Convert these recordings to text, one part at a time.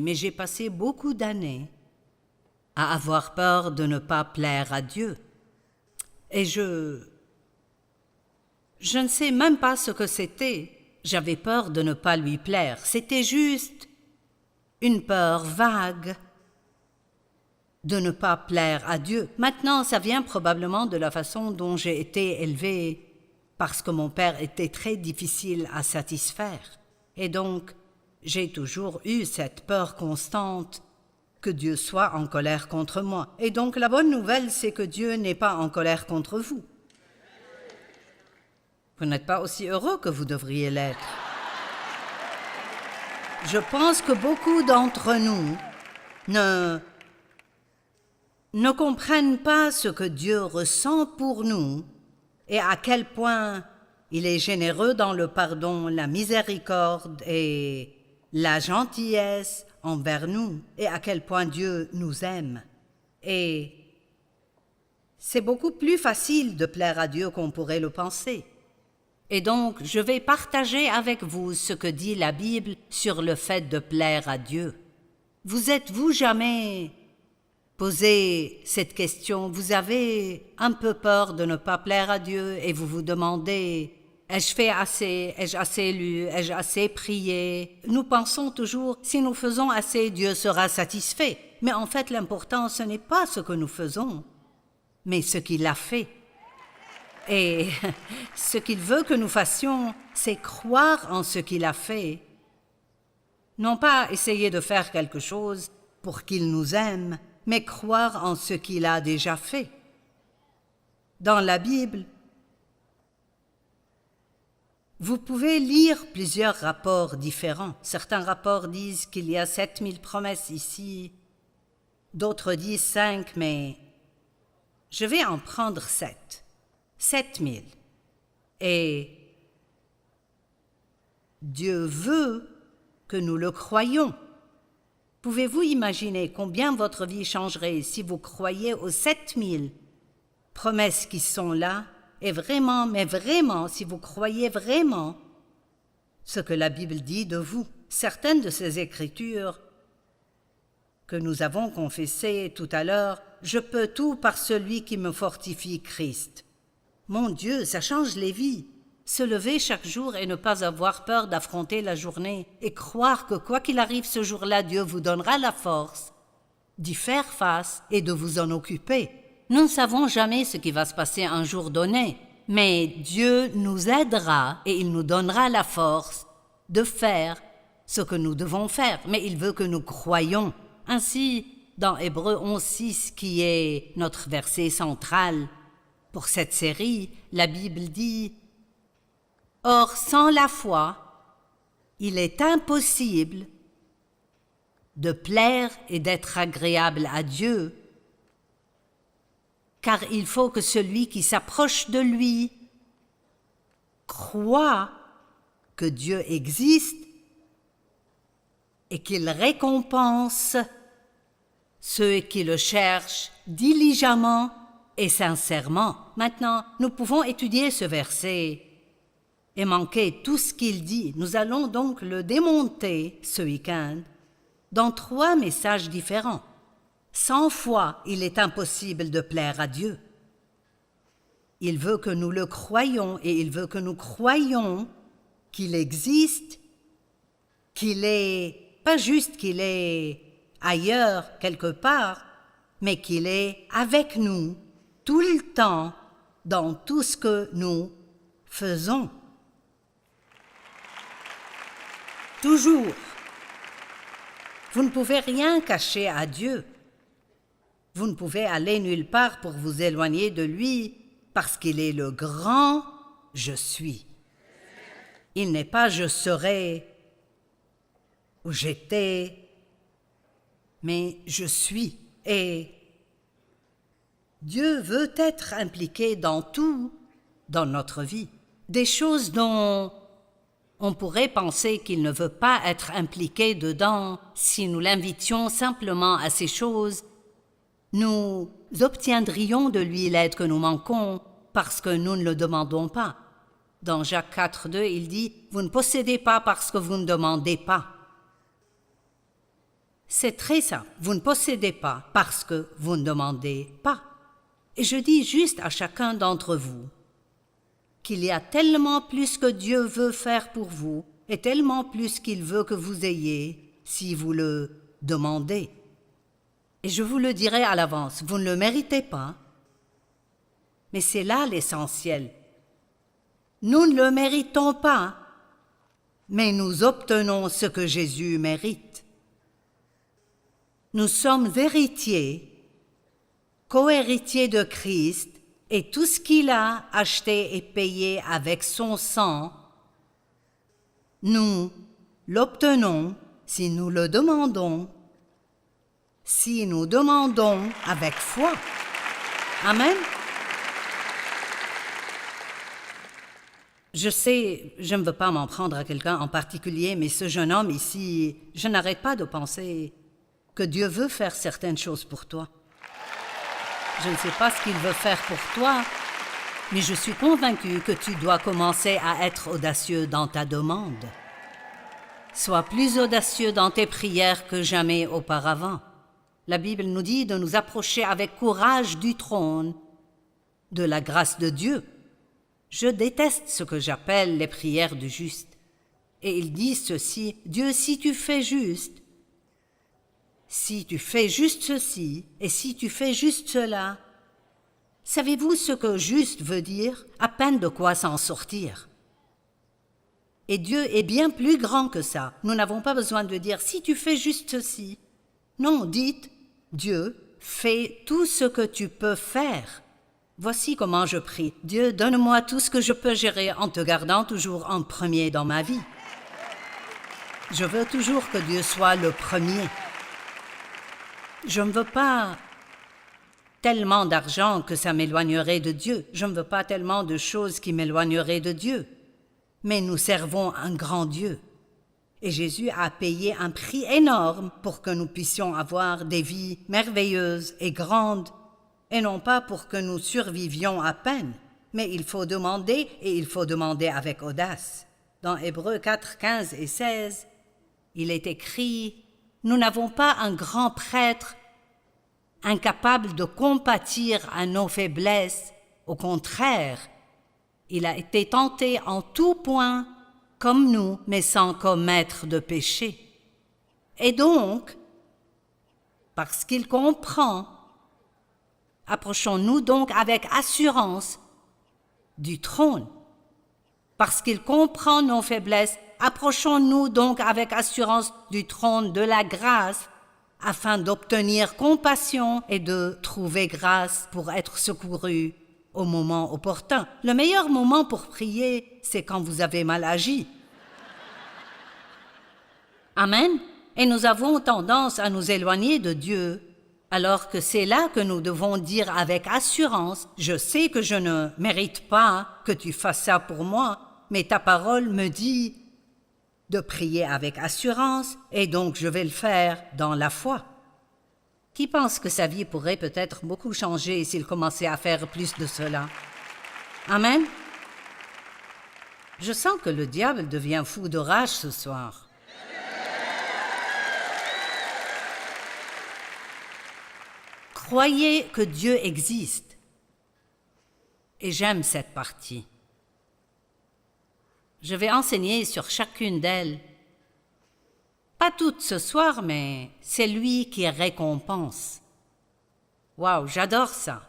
mais j'ai passé beaucoup d'années à avoir peur de ne pas plaire à Dieu. Et je ne sais même pas ce que c'était. J'avais peur de ne pas lui plaire. C'était juste une peur vague de ne pas plaire à Dieu. Maintenant, ça vient probablement de la façon dont j'ai été élevée, parce que mon père était très difficile à satisfaire. Et donc, j'ai toujours eu cette peur constante que Dieu soit en colère contre moi. Et donc, la bonne nouvelle, c'est que Dieu n'est pas en colère contre vous. Vous n'êtes pas aussi heureux que vous devriez l'être. Je pense que beaucoup d'entre nous ne comprennent pas ce que Dieu ressent pour nous et à quel point il est généreux dans le pardon, la miséricorde et la gentillesse envers nous et à quel point Dieu nous aime. Et c'est beaucoup plus facile de plaire à Dieu qu'on pourrait le penser. Et donc, je vais partager avec vous ce que dit la Bible sur le fait de plaire à Dieu. Vous êtes-vous jamais posé cette question? Vous avez un peu peur de ne pas plaire à Dieu et vous vous demandez: ai-je fait assez? Ai-je assez lu? Ai-je assez prié? Nous pensons toujours, si nous faisons assez, Dieu sera satisfait. Mais en fait, l'important, ce n'est pas ce que nous faisons, mais ce qu'il a fait. Et ce qu'il veut que nous fassions, c'est croire en ce qu'il a fait. Non pas essayer de faire quelque chose pour qu'il nous aime, mais croire en ce qu'il a déjà fait. Dans la Bible, vous pouvez lire plusieurs rapports différents. Certains rapports disent qu'il y a 7000 promesses ici, d'autres disent 5, mais je vais en prendre 7. 7000. Et Dieu veut que nous le croyions. Pouvez-vous imaginer combien votre vie changerait si vous croyiez aux 7000 promesses qui sont là, et vraiment, mais vraiment, si vous croyez vraiment ce que la Bible dit de vous? Certaines de ces écritures que nous avons confessées tout à l'heure, je peux tout par celui qui me fortifie, Christ. Mon Dieu, ça change les vies. Se lever chaque jour et ne pas avoir peur d'affronter la journée et croire que quoi qu'il arrive ce jour-là, Dieu vous donnera la force d'y faire face et de vous en occuper. Nous ne savons jamais ce qui va se passer un jour donné, mais Dieu nous aidera et il nous donnera la force de faire ce que nous devons faire. Mais il veut que nous croyions. Ainsi, dans Hébreux 11:6, qui est notre verset central pour cette série, la Bible dit: « Or, sans la foi, il est impossible de plaire et d'être agréable à Dieu, car il faut que celui qui s'approche de lui croit que Dieu existe et qu'il récompense ceux qui le cherchent diligemment et sincèrement. » Maintenant, nous pouvons étudier ce verset et manquer tout ce qu'il dit. Nous allons donc le démonter ce week-end dans 3 messages différents. Sans foi, il est impossible de plaire à Dieu. Il veut que nous le croyions et il veut que nous croyions qu'il existe, qu'il est, pas juste qu'il est ailleurs quelque part, mais qu'il est avec nous tout le temps dans tout ce que nous faisons. Toujours. Vous ne pouvez rien cacher à Dieu. Vous ne pouvez aller nulle part pour vous éloigner de lui parce qu'il est le grand « Je suis ». Il n'est pas « je serai » ou « j'étais », mais « je suis ». Et Dieu veut être impliqué dans tout, dans notre vie. Des choses dont on pourrait penser qu'il ne veut pas être impliqué dedans si nous l'invitions simplement à ces choses. Nous obtiendrions de lui l'aide que nous manquons parce que nous ne le demandons pas. Dans Jacques 4:2, il dit « Vous ne possédez pas parce que vous ne demandez pas. » C'est très simple. Vous ne possédez pas parce que vous ne demandez pas. Et je dis juste à chacun d'entre vous qu'il y a tellement plus que Dieu veut faire pour vous et tellement plus qu'il veut que vous ayez si vous le demandez. Et je vous le dirai à l'avance, vous ne le méritez pas, mais c'est là l'essentiel. Nous ne le méritons pas, mais nous obtenons ce que Jésus mérite. Nous sommes héritiers, co-héritiers de Christ, et tout ce qu'il a acheté et payé avec son sang, nous l'obtenons si nous le demandons, si nous demandons avec foi. Amen. Je sais, je ne veux pas m'en prendre à quelqu'un en particulier, mais ce jeune homme ici, je n'arrête pas de penser que Dieu veut faire certaines choses pour toi. Je ne sais pas ce qu'il veut faire pour toi, mais je suis convaincue que tu dois commencer à être audacieux dans ta demande. Sois plus audacieux dans tes prières que jamais auparavant. La Bible nous dit de nous approcher avec courage du trône de la grâce de Dieu. Je déteste ce que j'appelle les prières du juste. Et ils disent ceci, Dieu, si tu fais juste ceci, et si tu fais juste cela, savez-vous ce que juste veut dire? À peine de quoi s'en sortir. Et Dieu est bien plus grand que ça. Nous n'avons pas besoin de dire, si tu fais juste ceci. Non, dites, Dieu, fais tout ce que tu peux faire. Voici comment je prie. Dieu, donne-moi tout ce que je peux gérer en te gardant toujours en premier dans ma vie. Je veux toujours que Dieu soit le premier. Je ne veux pas tellement d'argent que ça m'éloignerait de Dieu. Je ne veux pas tellement de choses qui m'éloigneraient de Dieu. Mais nous servons un grand Dieu. Et Jésus a payé un prix énorme pour que nous puissions avoir des vies merveilleuses et grandes, et non pas pour que nous survivions à peine. Mais il faut demander, et il faut demander avec audace. Dans Hébreux 4, 15 et 16, il est écrit « Nous n'avons pas un grand prêtre incapable de compatir à nos faiblesses. Au contraire, il a été tenté en tout point comme nous, mais sans commettre de péché. Et donc, parce qu'il comprend, approchons-nous donc avec assurance du trône. Parce qu'il comprend nos faiblesses, approchons-nous donc avec assurance du trône de la grâce, afin d'obtenir compassion et de trouver grâce pour être secouru au moment opportun. Le meilleur moment pour prier, c'est quand vous avez mal agi. Amen. Et nous avons tendance à nous éloigner de Dieu, alors que c'est là que nous devons dire avec assurance, « Je sais que je ne mérite pas que tu fasses ça pour moi, mais ta parole me dit de prier avec assurance, et donc je vais le faire dans la foi. » Qui pense que sa vie pourrait peut-être beaucoup changer s'il commençait à faire plus de cela? Amen. Je sens que le diable devient fou de rage ce soir. Croyez que Dieu existe. Et j'aime cette partie. Je vais enseigner sur chacune d'elles. Pas toutes ce soir, mais c'est lui qui récompense. Waouh, j'adore ça.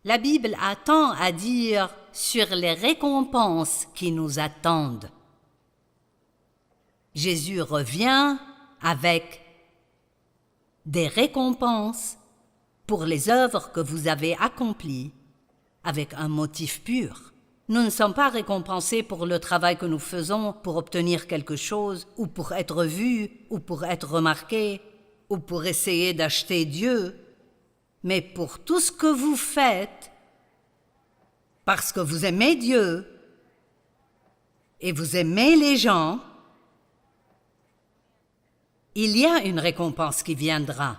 La Bible a tant à dire sur les récompenses qui nous attendent. Jésus revient avec des récompenses pour les œuvres que vous avez accomplies avec un motif pur. Nous ne sommes pas récompensés pour le travail que nous faisons pour obtenir quelque chose, ou pour être vus, ou pour être remarqués, ou pour essayer d'acheter Dieu, mais pour tout ce que vous faites, parce que vous aimez Dieu, et vous aimez les gens, il y a une récompense qui viendra.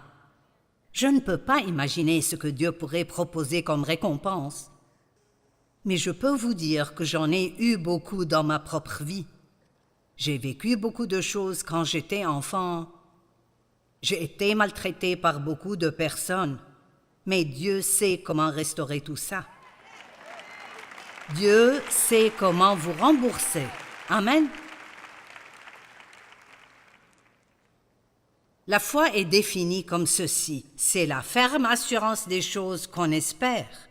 Je ne peux pas imaginer ce que Dieu pourrait proposer comme récompense. Mais je peux vous dire que j'en ai eu beaucoup dans ma propre vie. J'ai vécu beaucoup de choses quand j'étais enfant. J'ai été maltraité par beaucoup de personnes, mais Dieu sait comment restaurer tout ça. Dieu sait comment vous rembourser. Amen. La foi est définie comme ceci. C'est la ferme assurance des choses qu'on espère.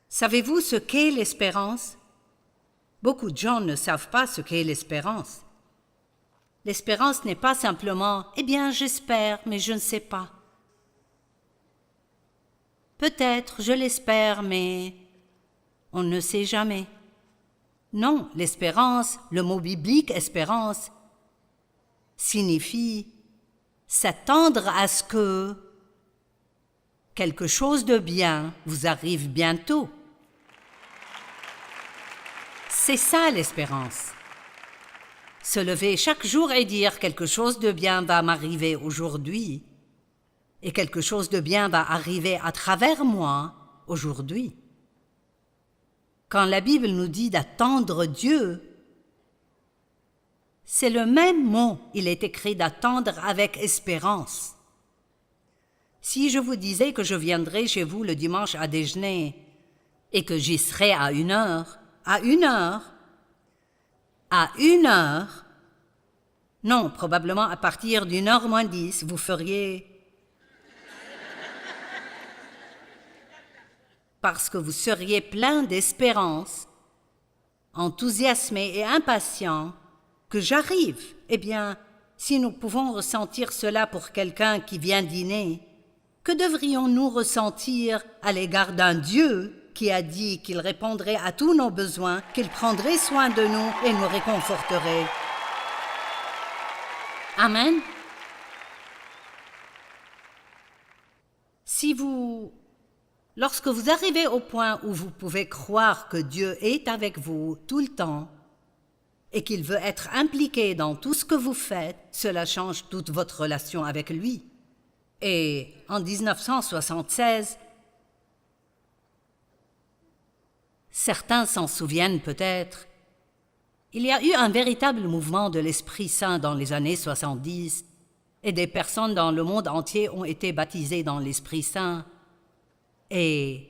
Savez-vous ce qu'est l'espérance? Beaucoup de gens ne savent pas ce qu'est l'espérance. L'espérance n'est pas simplement « Eh bien, j'espère, mais je ne sais pas. » Peut-être, je l'espère, mais on ne sait jamais. Non, l'espérance, le mot biblique « espérance », signifie s'attendre à ce que quelque chose de bien vous arrive bientôt. C'est ça l'espérance. Se lever chaque jour et dire quelque chose de bien va m'arriver aujourd'hui et quelque chose de bien va arriver à travers moi aujourd'hui. Quand la Bible nous dit d'attendre Dieu, c'est le même mot, il est écrit d'attendre avec espérance. Si je vous disais que je viendrai chez vous le dimanche à déjeuner et que j'y serai à 1 heure, non, probablement à partir d'1h moins 10, vous feriez... Parce que vous seriez plein d'espérance, enthousiasmé et impatient, que j'arrive. Eh bien, si nous pouvons ressentir cela pour quelqu'un qui vient dîner, que devrions-nous ressentir à l'égard d'un Dieu qui a dit qu'il répondrait à tous nos besoins, qu'il prendrait soin de nous et nous réconforterait? Amen. Lorsque vous arrivez au point où vous pouvez croire que Dieu est avec vous tout le temps et qu'il veut être impliqué dans tout ce que vous faites, cela change toute votre relation avec lui. Et en 1976, certains s'en souviennent peut-être, il y a eu un véritable mouvement de l'Esprit Saint dans les années 70 et des personnes dans le monde entier ont été baptisées dans l'Esprit Saint et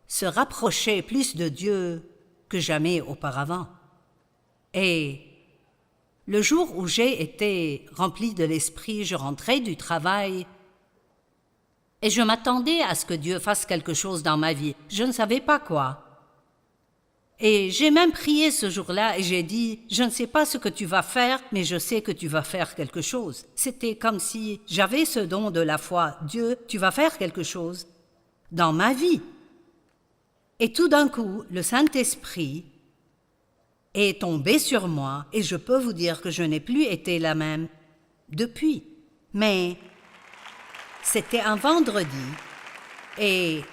se rapprocher plus de Dieu que jamais auparavant. Et le jour où j'ai été rempli de l'Esprit, je rentrais du travail et je m'attendais à ce que Dieu fasse quelque chose dans ma vie. Je ne savais pas quoi. Et j'ai même prié ce jour-là et j'ai dit, je ne sais pas ce que tu vas faire, mais je sais que tu vas faire quelque chose. C'était comme si j'avais ce don de la foi. Dieu, tu vas faire quelque chose dans ma vie. Et tout d'un coup, le Saint-Esprit est tombé sur moi et je peux vous dire que je n'ai plus été la même depuis. Mais c'était un vendredi et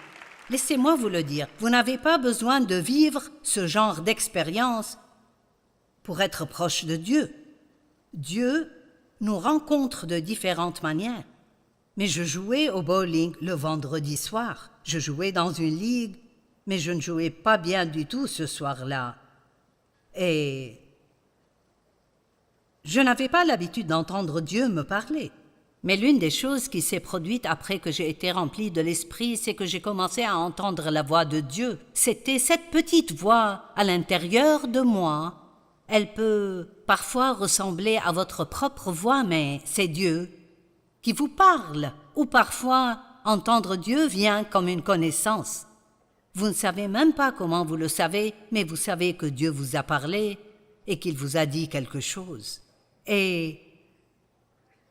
laissez-moi vous le dire, vous n'avez pas besoin de vivre ce genre d'expérience pour être proche de Dieu. Dieu nous rencontre de différentes manières. Mais je jouais au bowling le vendredi soir. Je jouais dans une ligue, mais je ne jouais pas bien du tout ce soir-là. Et je n'avais pas l'habitude d'entendre Dieu me parler. Mais l'une des choses qui s'est produite après que j'ai été rempli de l'Esprit, c'est que j'ai commencé à entendre la voix de Dieu. C'était cette petite voix à l'intérieur de moi. Elle peut parfois ressembler à votre propre voix, mais c'est Dieu qui vous parle. Ou parfois, entendre Dieu vient comme une connaissance. Vous ne savez même pas comment vous le savez, mais vous savez que Dieu vous a parlé et qu'il vous a dit quelque chose. Et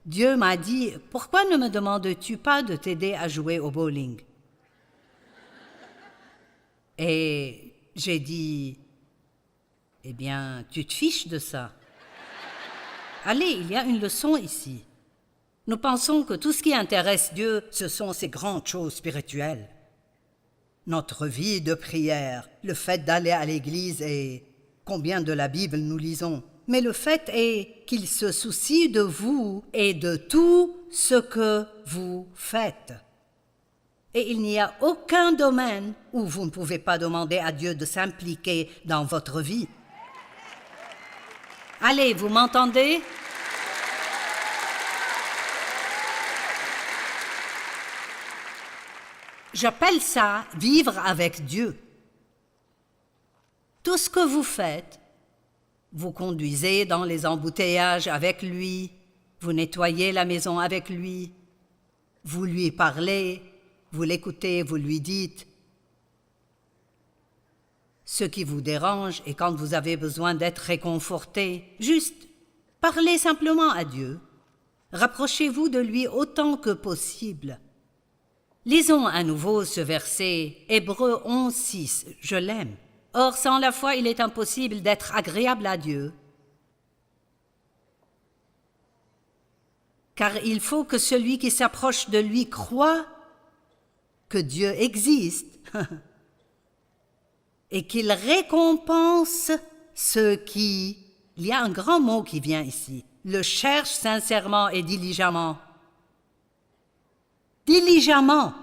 Dieu m'a dit, « Pourquoi ne me demandes-tu pas de t'aider à jouer au bowling ?» Et j'ai dit, « Eh bien, tu te fiches de ça. Allez, il y a une leçon ici. Nous pensons que tout ce qui intéresse Dieu, ce sont ces grandes choses spirituelles. Notre vie de prière, le fait d'aller à l'église et combien de la Bible nous lisons. Mais le fait est qu'il se soucie de vous et de tout ce que vous faites. Et il n'y a aucun domaine où vous ne pouvez pas demander à Dieu de s'impliquer dans votre vie. Allez, vous m'entendez? J'appelle ça vivre avec Dieu. Tout ce que vous faites, vous conduisez dans les embouteillages avec lui, vous nettoyez la maison avec lui, vous lui parlez, vous l'écoutez, vous lui dites. Ce qui vous dérange est quand vous avez besoin d'être réconforté, juste parlez simplement à Dieu. Rapprochez-vous de lui autant que possible. Lisons à nouveau ce verset, Hébreux 11:6, je l'aime. Or, sans la foi, il est impossible d'être agréable à Dieu. Car il faut que celui qui s'approche de lui croie que Dieu existe et qu'il récompense ceux qui... Il y a un grand mot qui vient ici. Le cherche sincèrement et diligemment. Diligemment.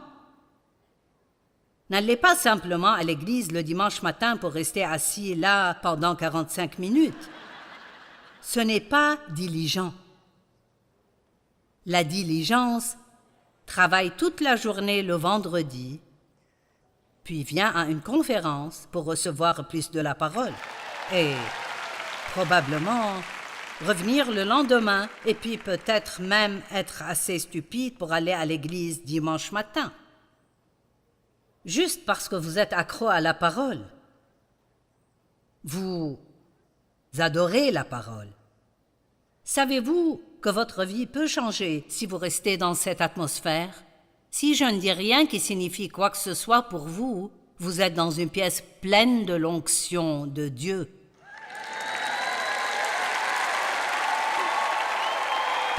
N'allez pas simplement à l'église le dimanche matin pour rester assis là pendant 45 minutes. Ce n'est pas diligent. La diligence travaille toute la journée le vendredi, puis vient à une conférence pour recevoir plus de la parole. Et probablement revenir le lendemain et puis peut-être même être assez stupide pour aller à l'église dimanche matin. Juste parce que vous êtes accro à la parole. Vous adorez la parole. Savez-vous que votre vie peut changer si vous restez dans cette atmosphère? Si je ne dis rien qui signifie quoi que ce soit pour vous, vous êtes dans une pièce pleine de l'onction de Dieu.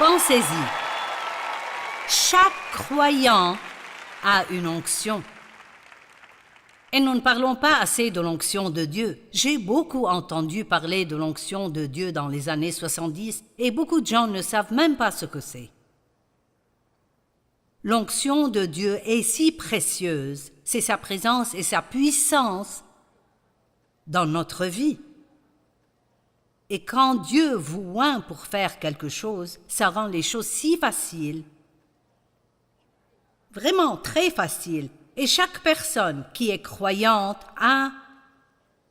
Pensez-y. Chaque croyant a une onction. Et nous ne parlons pas assez de l'onction de Dieu. J'ai beaucoup entendu parler de l'onction de Dieu dans les années 70 et beaucoup de gens ne savent même pas ce que c'est. L'onction de Dieu est si précieuse, c'est sa présence et sa puissance dans notre vie. Et quand Dieu vous oint pour faire quelque chose, ça rend les choses si faciles, vraiment très faciles. Et chaque personne qui est croyante a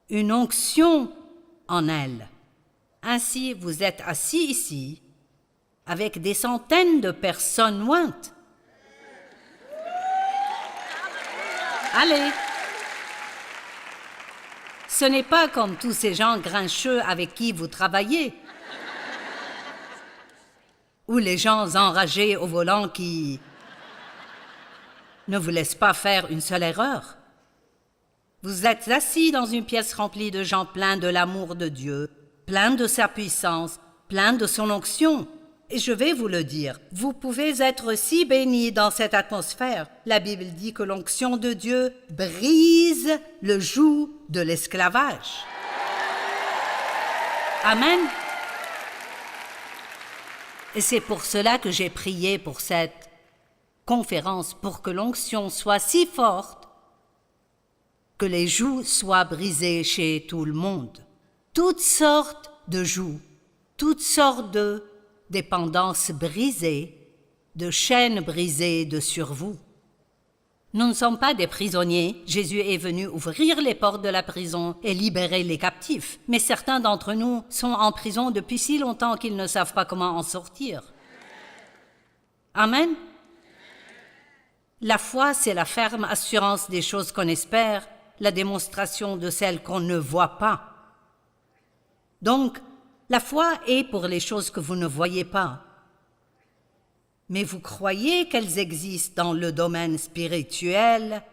une onction en elle. Ainsi, vous êtes assis ici avec des centaines de personnes ointes. Allez! Ce n'est pas comme tous ces gens grincheux avec qui vous travaillez, ou les gens enragés au volant qui ne vous laisse pas faire une seule erreur. Vous êtes assis dans une pièce remplie de gens pleins de l'amour de Dieu, pleins de sa puissance, pleins de son onction. Et je vais vous le dire, vous pouvez être si bénis dans cette atmosphère. La Bible dit que l'onction de Dieu brise le joug de l'esclavage. Amen. Et c'est pour cela que j'ai prié pour cette conférence, pour que l'onction soit si forte que les jougs soient brisés chez tout le monde. Toutes sortes de jougs, toutes sortes de dépendances brisées, de chaînes brisées de sur vous. Nous ne sommes pas des prisonniers. Jésus est venu ouvrir les portes de la prison et libérer les captifs. Mais certains d'entre nous sont en prison depuis si longtemps qu'ils ne savent pas comment en sortir. Amen. La foi, c'est la ferme assurance des choses qu'on espère, la démonstration de celles qu'on ne voit pas. Donc, la foi est pour les choses que vous ne voyez pas. Mais vous croyez qu'elles existent dans le domaine spirituel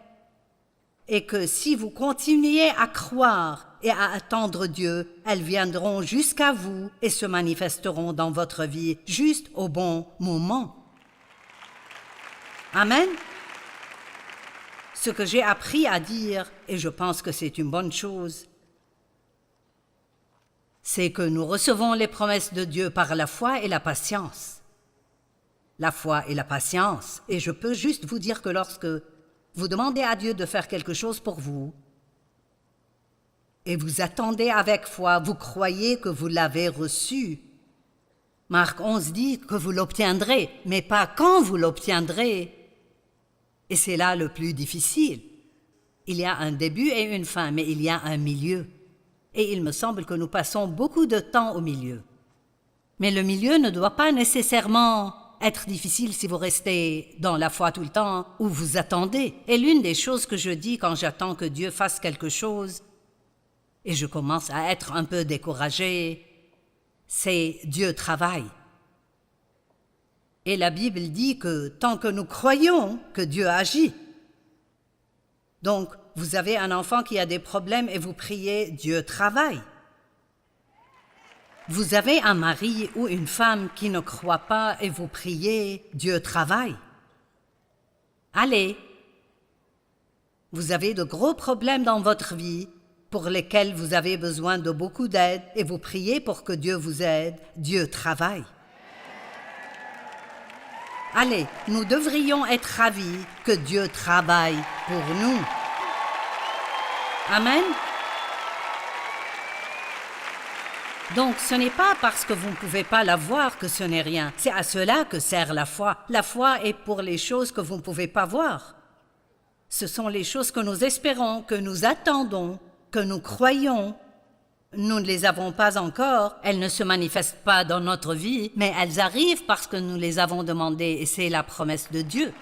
et que si vous continuez à croire et à attendre Dieu, elles viendront jusqu'à vous et se manifesteront dans votre vie juste au bon moment. Amen. Ce que j'ai appris à dire, et je pense que c'est une bonne chose, c'est que nous recevons les promesses de Dieu par la foi et la patience. La foi et la patience. Et je peux juste vous dire que lorsque vous demandez à Dieu de faire quelque chose pour vous, et vous attendez avec foi, vous croyez que vous l'avez reçu. Marc 11 dit que vous l'obtiendrez, mais pas quand vous l'obtiendrez. Et c'est là le plus difficile. Il y a un début et une fin, mais il y a un milieu. Et il me semble que nous passons beaucoup de temps au milieu. Mais le milieu ne doit pas nécessairement être difficile si vous restez dans la foi tout le temps ou vous attendez. Et l'une des choses que je dis quand j'attends que Dieu fasse quelque chose, et je commence à être un peu découragée, c'est Dieu travaille. Et la Bible dit que tant que nous croyons que Dieu agit. Donc, vous avez un enfant qui a des problèmes et vous priez, Dieu travaille. Vous avez un mari ou une femme qui ne croit pas et vous priez, Dieu travaille. Allez, vous avez de gros problèmes dans votre vie pour lesquels vous avez besoin de beaucoup d'aide et vous priez pour que Dieu vous aide, Dieu travaille. Allez, nous devrions être ravis que Dieu travaille pour nous. Amen. Donc, ce n'est pas parce que vous ne pouvez pas la voir que ce n'est rien. C'est à cela que sert la foi. La foi est pour les choses que vous ne pouvez pas voir. Ce sont les choses que nous espérons, que nous attendons, que nous croyons. Nous ne les avons pas encore, elles ne se manifestent pas dans notre vie, mais elles arrivent parce que nous les avons demandées et c'est la promesse de Dieu.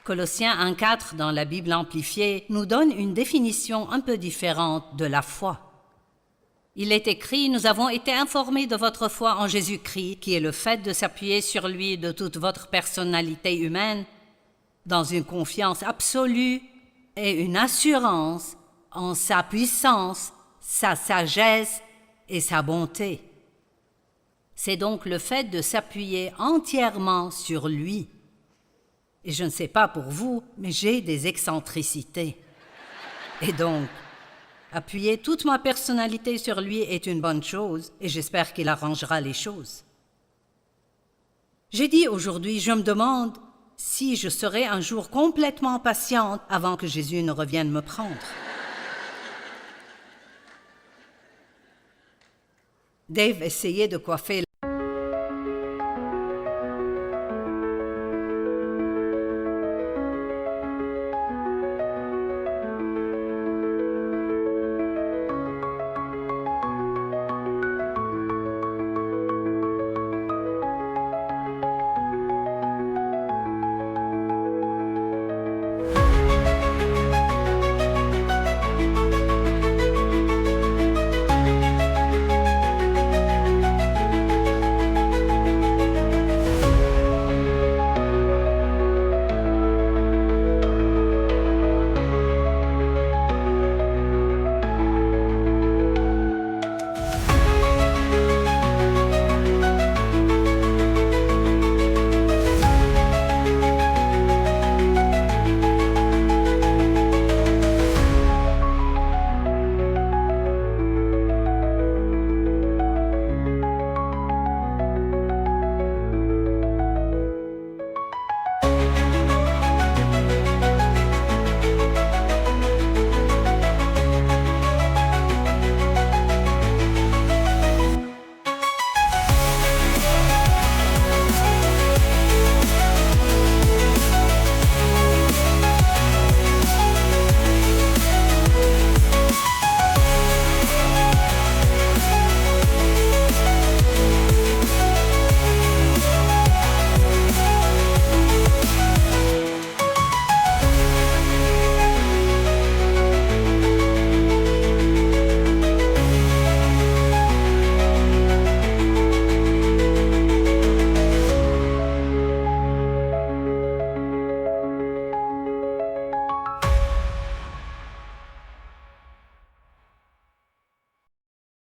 Colossiens 1,4 dans la Bible amplifiée nous donne une définition un peu différente de la foi. Il est écrit « Nous avons été informés de votre foi en Jésus-Christ, qui est le fait de s'appuyer sur lui de toute votre personnalité humaine, dans une confiance absolue et une assurance en sa puissance, sa sagesse et sa bonté. » C'est donc le fait de s'appuyer entièrement sur lui. Et je ne sais pas pour vous, mais j'ai des excentricités. Et donc, appuyer toute ma personnalité sur lui est une bonne chose, et j'espère qu'il arrangera les choses. J'ai dit aujourd'hui, je me demande si je serai un jour complètement patiente avant que Jésus ne revienne me prendre. Dave essayait de coiffer